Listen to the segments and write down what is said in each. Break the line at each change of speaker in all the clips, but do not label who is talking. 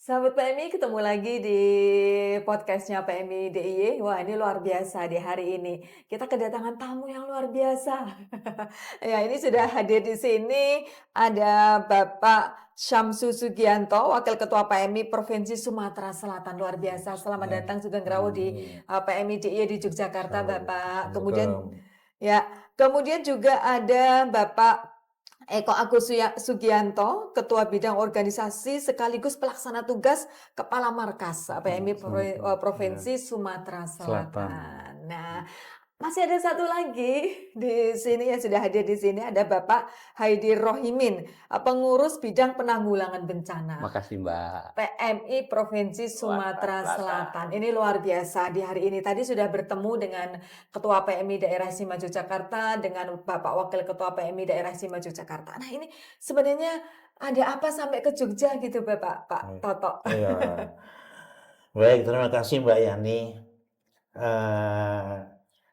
Sahabat PMI, ketemu lagi di podcastnya PMI DIY. Wah, ini luar biasa di hari ini. Kita kedatangan tamu yang luar biasa. Ya, ini sudah hadir di sini ada Bapak Syamsu Sugianto, Wakil Ketua PMI Provinsi Sumatera Selatan. Luar biasa. Selamat
Nah,
datang Sugeng Rawo di PMI DIY di Yogyakarta, Bapak. Kemudian
Assalamualaikum.
ya, kemudian juga ada Bapak Eko Agus Sugianto, Ketua Bidang Organisasi sekaligus Pelaksana Tugas Kepala Markas PMI
Assalamualaikum. Ya,
Provinsi Sumatera
Selatan.
Selatan. Nah, masih ada satu lagi di sini yang sudah hadir di sini ada Bapak Haidir Rohimin, Pengurus Bidang Penanggulangan Bencana.
Makasih Mbak.
PMI Provinsi Sumatera Selatan. Ini luar biasa di hari ini. Tadi sudah bertemu dengan Ketua PMI Daerah Istimewa Yogyakarta, dengan Bapak Wakil Ketua PMI Daerah Istimewa Yogyakarta. Nah, ini sebenarnya ada apa sampai ke Jogja gitu, Pak Toto?
Ya, baik, terima kasih Mbak Yani. Eh,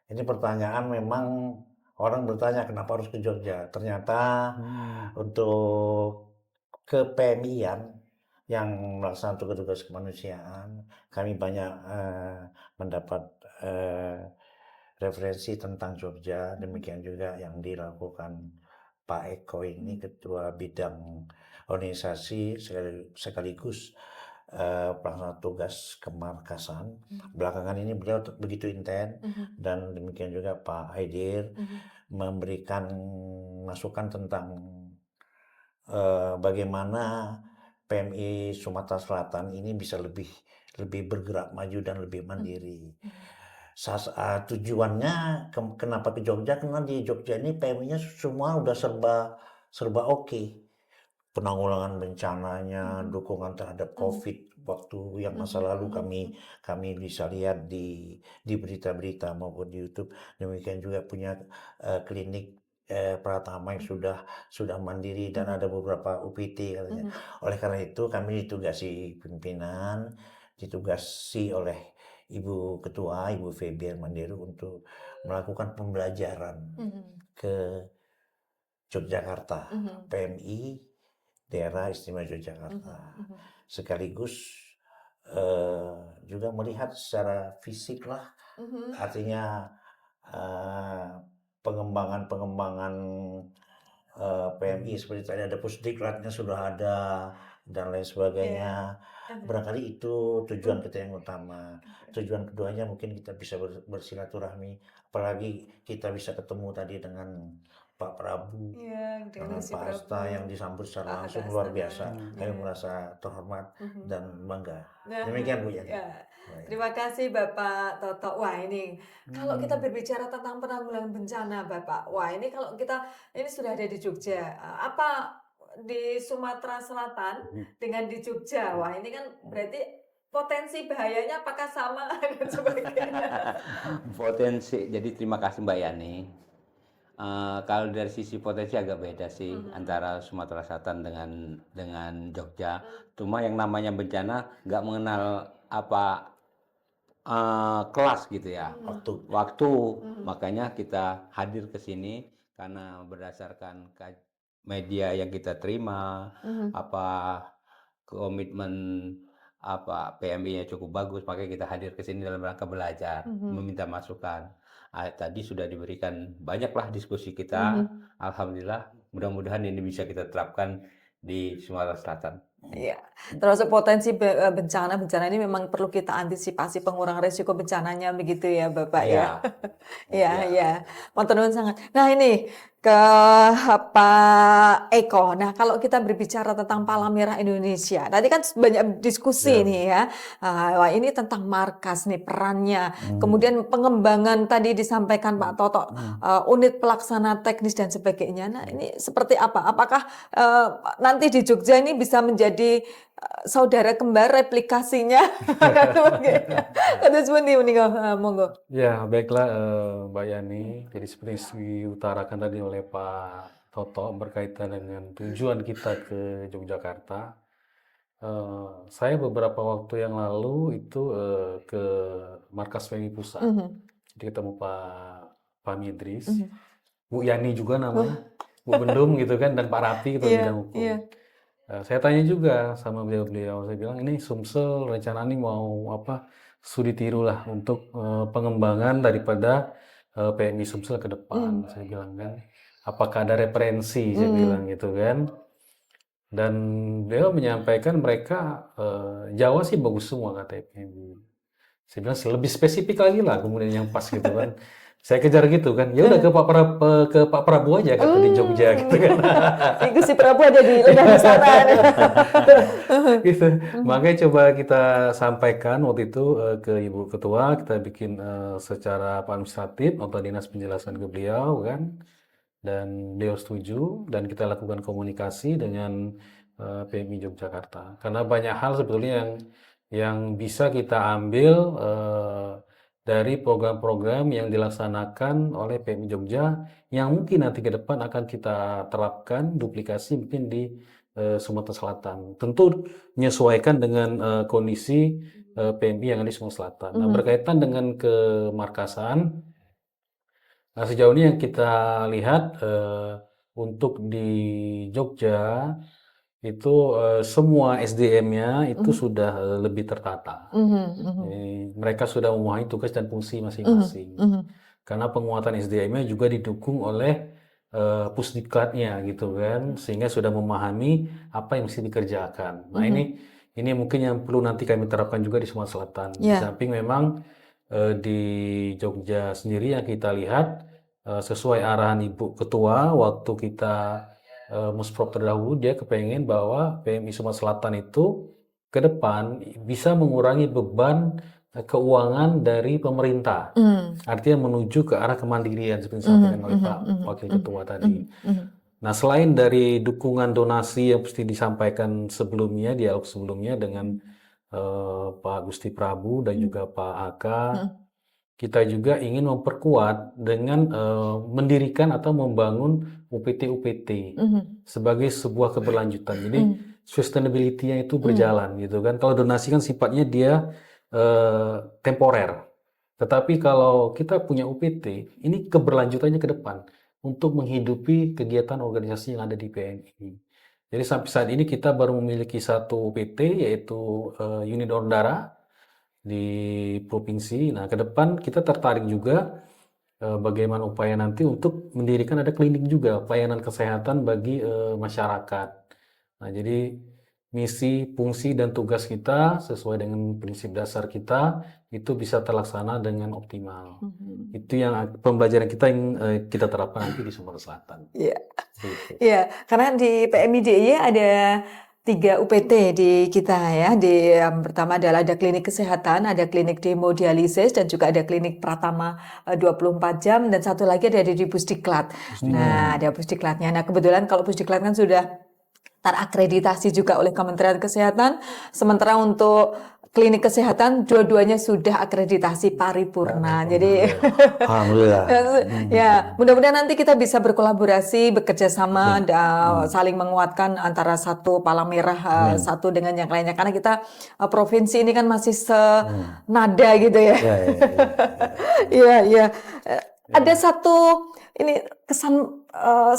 ini pertanyaan memang orang bertanya kenapa harus ke Jogja. Ternyata untuk ke-PMI-an yang melaksanakan tugas-tugas kemanusiaan, kami banyak mendapat eh, referensi tentang Jogja. Demikian juga yang dilakukan Pak Eko ini, Ketua Bidang Organisasi sekaligus pelaksana tugas kemarkasan. Belakangan ini beliau begitu intens dan demikian juga Pak Haidir memberikan masukan tentang bagaimana PMI Sumatera Selatan ini bisa lebih bergerak maju dan lebih mandiri. Tujuannya kenapa ke Jogja? Karena di Jogja ini PMI-nya semua udah serba oke. Penanggulangan bencananya, dukungan terhadap COVID waktu yang masa lalu kami bisa lihat di berita-berita maupun di YouTube. Demikian juga punya klinik Pratama yang sudah mandiri dan ada beberapa UPT katanya. Oleh karena itu kami ditugasi oleh Ibu Ketua, Ibu Febian Mandiru untuk melakukan pembelajaran ke Yogyakarta, PMI Daerah Istimewa Yogyakarta. Sekaligus juga melihat secara fisik lah, artinya pengembangan PMI seperti tadi ada pusdiklatnya sudah ada dan lain sebagainya. Barangkali itu tujuan kita yang utama. Tujuan keduanya mungkin kita bisa bersilaturahmi, apalagi kita bisa ketemu tadi dengan Pak Prabu, dengan Pak Asta yang disambut secara langsung luar biasa. Kami merasa terhormat dan bangga. Demikian Bu Yani.
Terima kasih Bapak Toto. Wah, ini kalau kita berbicara tentang penanggulangan bencana Bapak, wah ini kalau kita ini sudah ada di Jogja, apa di Sumatera Selatan dengan di Jogja, wah ini kan berarti potensi bahayanya apakah sama dan sebagainya.
Potensi, jadi terima kasih Mbak Yani. Kalau dari sisi potensi agak beda sih antara Sumatera Selatan dengan Jogja. Cuma yang namanya bencana nggak mengenal apa kelas gitu ya. Waktu. Makanya kita hadir ke sini karena berdasarkan media yang kita terima, apa komitmen apa PMI-nya cukup bagus, makanya kita hadir ke sini dalam rangka belajar, meminta masukan. Tadi sudah diberikan banyaklah diskusi kita. Alhamdulillah, mudah-mudahan ini bisa kita terapkan di Sumatera Selatan.
Iya, termasuk potensi bencana ini memang perlu kita antisipasi pengurangan risiko bencananya begitu ya Bapak ya. Iya, iya. Matur nuwun sangat. Nah, ini ke Pak Eko. Nah, kalau kita berbicara tentang Palang Merah Indonesia, tadi kan banyak diskusi nih ya. Wah, ini tentang markas nih perannya. Kemudian pengembangan tadi disampaikan Pak Toto, unit pelaksana teknis dan sebagainya. Nah, ini seperti apa? Apakah nanti di Jogja ini bisa menjadi saudara kembar replikasinya? Kados pundi menika monggo.
Ya, baiklah Mbak Yani. Jadi seperti yang diutarakan tadi oleh Pak Toto berkaitan dengan tujuan kita ke Yogyakarta. Saya beberapa waktu yang lalu itu ke markas PMI Pusat. Jadi ketemu Pak Midris, Bu Yani juga namanya, Bu Bendum gitu kan, dan Pak Rapi Ketua Bidang Hukum. Saya tanya juga sama beliau-beliau, saya bilang ini Sumsel rencana ini mau apa studi tiru lah untuk pengembangan daripada PMI Sumsel ke depan. Saya bilang kan, apakah ada referensi? Saya bilang gitu kan. Dan beliau menyampaikan mereka Jawa sih bagus semua katanya PMI. Saya bilang lebih spesifik lagi lah kemudian yang pas gitu kan. Saya kejar gitu kan. Ya udah ke Pak Prabowo aja kata di Jogja gitu kan.
Gusti Prabu ada di Lembah Wisata.
Gitu. Makanya coba kita sampaikan waktu itu ke Ibu Ketua, kita bikin secara administratif nota dinas penjelasan ke beliau kan, dan beliau setuju dan kita lakukan komunikasi dengan PMI Yogyakarta. Karena banyak hal sebetulnya yang bisa kita ambil dari program-program yang dilaksanakan oleh PMI Jogja yang mungkin nanti ke depan akan kita terapkan duplikasi mungkin di Sumatera Selatan. Tentu menyesuaikan dengan kondisi PMI yang ada di Sumatera Selatan. Nah, berkaitan dengan kemarkasan, nah sejauh ini yang kita lihat untuk di Jogja itu semua SDM-nya itu sudah lebih tertata. Mereka sudah memahami tugas dan fungsi masing-masing. Karena penguatan SDM-nya juga didukung oleh Pusdiklatnya gitu kan, sehingga sudah memahami apa yang mesti dikerjakan. Nah ini mungkin yang perlu nanti kami terapkan juga di Sumatera Selatan. Di samping memang di Jogja sendiri yang kita lihat sesuai arahan Ibu Ketua waktu kita Musprov terdahulu, dia kepengen bahwa PMI Sumatera Selatan itu ke depan bisa mengurangi beban keuangan dari pemerintah. Artinya menuju ke arah kemandirian seperti disampaikan oleh Pak Wakil Ketua tadi. Nah, selain dari dukungan donasi yang pasti disampaikan sebelumnya, dialog sebelumnya dengan Pak Gusti Prabu dan juga Pak Aka, kita juga ingin memperkuat dengan mendirikan atau membangun UPT-UPT sebagai sebuah keberlanjutan. Jadi sustainability-nya itu berjalan gitu kan. Kalau donasi kan sifatnya dia temporer. Tetapi kalau kita punya UPT, ini keberlanjutannya ke depan untuk menghidupi kegiatan organisasi yang ada di PMI. Jadi sampai saat ini kita baru memiliki satu UPT yaitu unit donor darah di provinsi. Nah, ke depan kita tertarik juga bagaimana upaya nanti untuk mendirikan ada klinik juga, pelayanan kesehatan bagi masyarakat. Nah, jadi misi, fungsi, dan tugas kita sesuai dengan prinsip dasar kita itu bisa terlaksana dengan optimal. Itu yang pembelajaran kita yang kita terapkan nanti di Sumatera Selatan.
Iya, iya, karena di PMI DIY ada 3 UPT di kita ya. Yang pertama adalah ada klinik kesehatan, ada klinik hemodialisis, dan juga ada klinik Pratama 24 jam, dan satu lagi ada di Pusdiklat. Nah, ada Pusdiklatnya. Nah, kebetulan kalau Pusdiklat kan sudah terakreditasi juga oleh Kementerian Kesehatan, sementara untuk klinik kesehatan dua-duanya sudah akreditasi paripurna. Jadi
Alhamdulillah.
ya, mudah-mudahan nanti kita bisa berkolaborasi, bekerja sama, saling menguatkan antara satu palang merah satu dengan yang lainnya. Karena kita provinsi ini kan masih senada gitu ya. Iya, iya. Ada satu ini kesan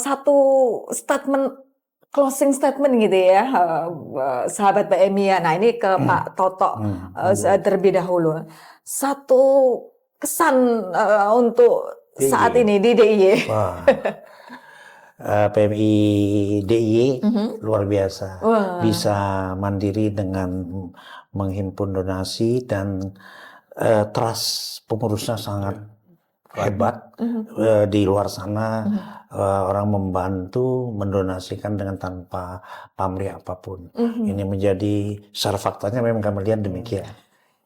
satu statement, closing statement gitu ya, sahabat PMI ya. Nah, ini ke Pak Toto terlebih dahulu. Satu kesan untuk saat ini di DIY.
Wah, PMI DIY luar biasa. Bisa mandiri dengan menghimpun donasi dan trust pengurusnya sangat hebat. Di luar sana orang membantu mendonasikan dengan tanpa pamrih apapun. Ini menjadi secara faktanya memang kami lihat demikian.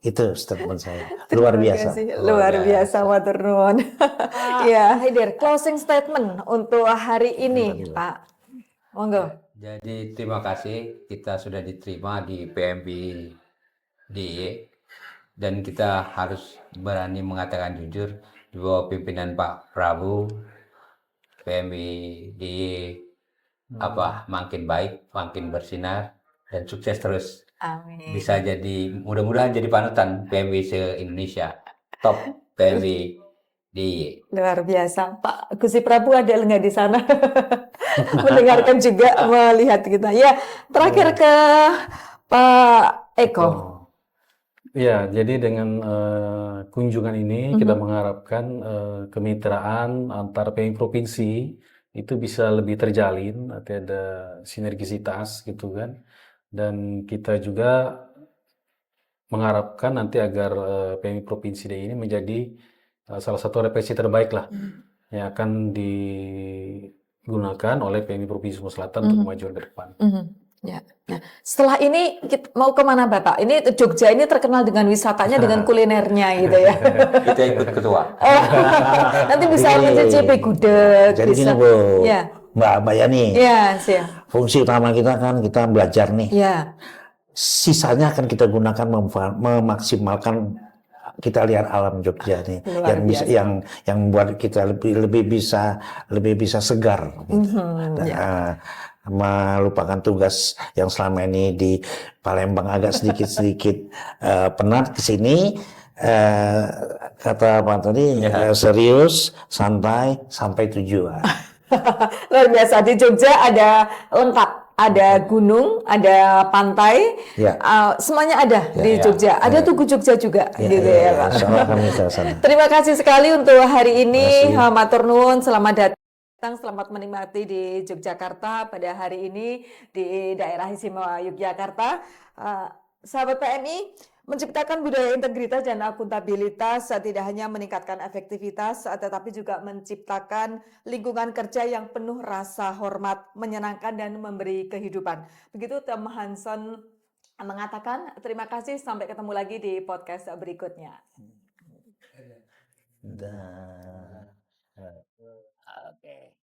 Itu statement saya. Luar biasa.
Luar biasa, matur nuwun. Ya, Haider, closing statement untuk hari ini, Pak. Monggo.
Jadi terima kasih kita sudah diterima di PMI DIY dan kita harus berani mengatakan jujur di bawah pimpinan Pak Prabu, PMI DIY makin baik, makin bersinar dan sukses terus.
Amin.
Bisa jadi mudah-mudahan jadi panutan PMI se-Indonesia, top PMI Di
Luar biasa. Pak Gusti Prabu ada nggak di sana? Mendengarkan juga, melihat kita. Ya, terakhir ke Pak Eko.
Oh. Ya, jadi dengan kunjungan ini kita mengharapkan kemitraan antar PMI provinsi itu bisa lebih terjalin, nanti ada sinergisitas gitu kan. Dan kita juga mengharapkan nanti agar PMI Provinsi DIY ini menjadi salah satu referensi terbaik lah yang akan digunakan oleh PMI Provinsi Sumatera Selatan untuk kemajuan ke depan.
Ya. Nah, setelah ini kita mau kemana Bapak? Ini Jogja ini terkenal dengan wisatanya, dengan kulinernya gitu ya.
kita ikut ketua.
Nanti bisa
Jadi,
mencicipi gudeg.
Jadi
bisa.
gini Bu,
Ya,
Mbak Yani,
ya, siap.
fungsi utama kita kan kita belajar nih.
Ya,
Sisanya akan kita gunakan memaksimalkan kita lihat alam Jogja nih,
Luar
yang bisa
biasa.
yang membuat kita lebih bisa segar. Gitu.
ya.
Melupakan tugas yang selama ini di Palembang agak sedikit penat ke sini. Kata Pak tadi serius, santai, sampai tujuan.
Luar biasa. Di Jogja ada lengkap. Ada gunung, ada pantai,
Ya.
Semuanya ada di
ya.
Jogja. Ada Tugu Jogja juga, gitu ya Pak.
Insya Allah kami ke sana.
Terima kasih sekali untuk hari ini.
Terima kasih.
Matur nuwun, selamat datang, selamat menikmati di Yogyakarta pada hari ini di daerah istimewa Yogyakarta. Sahabat PMI, menciptakan budaya integritas dan akuntabilitas tidak hanya meningkatkan efektivitas, tetapi juga menciptakan lingkungan kerja yang penuh rasa hormat, menyenangkan dan memberi kehidupan. Begitu Tom Hanson mengatakan. Terima kasih, sampai ketemu lagi di podcast berikutnya.
Dah.